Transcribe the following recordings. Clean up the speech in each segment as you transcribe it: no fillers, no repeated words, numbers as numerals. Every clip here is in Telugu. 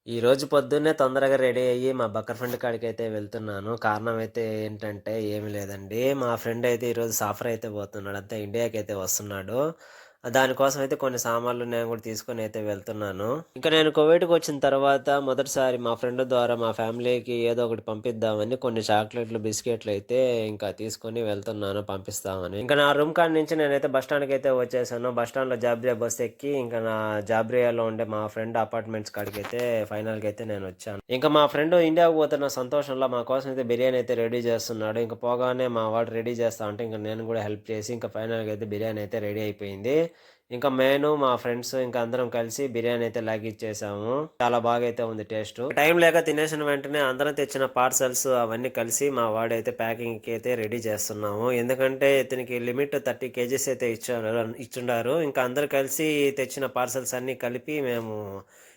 ఈ రోజు పొద్దున్నే తొందరగా రెడీ అయ్యి మా బక్కర్ ఫ్రెండ్ కాడికైతే వెళ్తున్నాను. కారణం అయితే ఏంటంటే ఏమి లేదండి. మా ఫ్రెండ్ అయితే ఈరోజు సఫర్ అయితే పోతున్నాడు. అంతే ఇండియాకైతే వస్తున్నాడు. దానికోసం అయితే కొన్ని సామాన్లు నేను కూడా తీసుకొని అయితే వెళ్తున్నాను. ఇంకా నేను కువైట్‌కొచ్చిన తర్వాత మొదటిసారి మా ఫ్రెండ్ ద్వారా మా ఫ్యామిలీకి ఏదో ఒకటి పంపిద్దామని కొన్ని చాక్లెట్‌లు, బిస్కెట్‌లు అయితే ఇంకా తీసుకొని వెళ్తున్నాను పంపిస్తామని. ఇంకా నా రూమ్ కాడ నుంచి నేనైతే బస్ స్టాండ్‌కైతే వచ్చేసాను. బస్ స్టాండ్‌లో జాబ్రియా బస్ ఎక్కి ఇంకా నా జాబ్రియాలో ఉండే మా ఫ్రెండ్ అపార్ట్మెంట్స్ కాడికైతే ఫైనల్‌గా అయితే నేనొచ్చాను. ఇంకా మా ఫ్రెండ్ ఇండియాకి పోతున్న సంతోషంలో మా కోసం అయితే బిర్యానీ అయితే రెడీ చేస్తున్నాడు. ఇంక పోగానే మా వాడు రెడీ చేస్తా ఉంటే ఇంక నేను కూడా హెల్ప్ చేసి ఇంకా ఫైనల్‌గా అయితే బిర్యానీ అయితే రెడీ అయిపోయింది. ఇంకా నేను, మా ఫ్రెండ్స్ ఇంకా అందరం కలిసి బిర్యానీ అయితే లాగిచ్చేసాము. చాలా బాగైతే ఉంది టేస్టు. టైం లేక తినేసిన వెంటనే అందరం తెచ్చిన పార్సెల్స్ అవన్నీ కలిసి మా వాడైతే ప్యాకింగ్‌కి అయితే రెడీ చేస్తున్నాము. ఎందుకంటే ఇతనికి లిమిట్ 30 కేజీస్ అయితే ఇచ్చుండారు. ఇంకా అందరూ కలిసి తెచ్చిన పార్సెల్స్ అన్నీ కలిపి మేము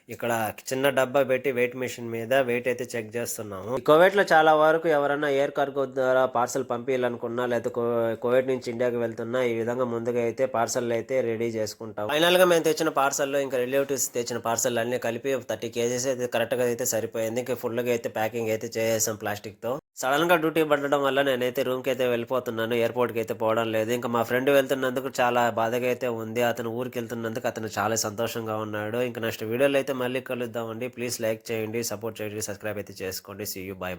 ఇక్కడ చిన్న డబ్బా పెట్టి వెయిట్ మెషిన్ మీద వెయిట్ అయితే చెక్ చేస్తున్నాము. ఈ కువైట్‌లో చాలా వరకు ఎవరన్నా ఎయిర్ కార్గో ద్వారా పార్సెల్ పంపియాలనుకున్నా లేకపోతే కువైట్ నుంచి ఇండియాకి వెళ్తున్నా ఈ విధంగా ముందుగా అయితే పార్సెల్ అయితే రెడీ చేసుకుంటాం. ఫైనల్‌గా మేము తెచ్చిన పార్సెల్‌లో ఇంకా రిలేటివ్స్ తెచ్చిన పార్సెల్ అన్నీ కలిపి 30 కేజీస్ అయితే కరెక్ట్‌గా అయితే సరిపోయింది. ఇంకా ఫుల్‌గా అయితే ప్యాకింగ్ అయితే చేసేసాం ప్లాస్టిక్‌తో. సడన్‌గా డ్యూటీ పడడం వల్ల నేనైతే రూమ్‌కైతే వెళ్ళిపోతున్నాను. ఎయిర్‌పోర్ట్‌కైతే పోవడం లేదు. ఇంకా మా ఫ్రెండ్ వెళ్తున్నందుకు చాలా బాధగా అయితే ఉంది. అతను ఊరికెళ్తున్నందుకు అతను చాలా సంతోషంగా ఉన్నాడు. ఇంక నెక్స్ట్ వీడియోలో అయితే మళ్ళీ కలుద్దామండి. ప్లీజ్ లైక్ చేయండి, సపోర్ట్ చేయండి, సబ్స్క్రైబ్ అయితే చేసుకోండి. See you. బై.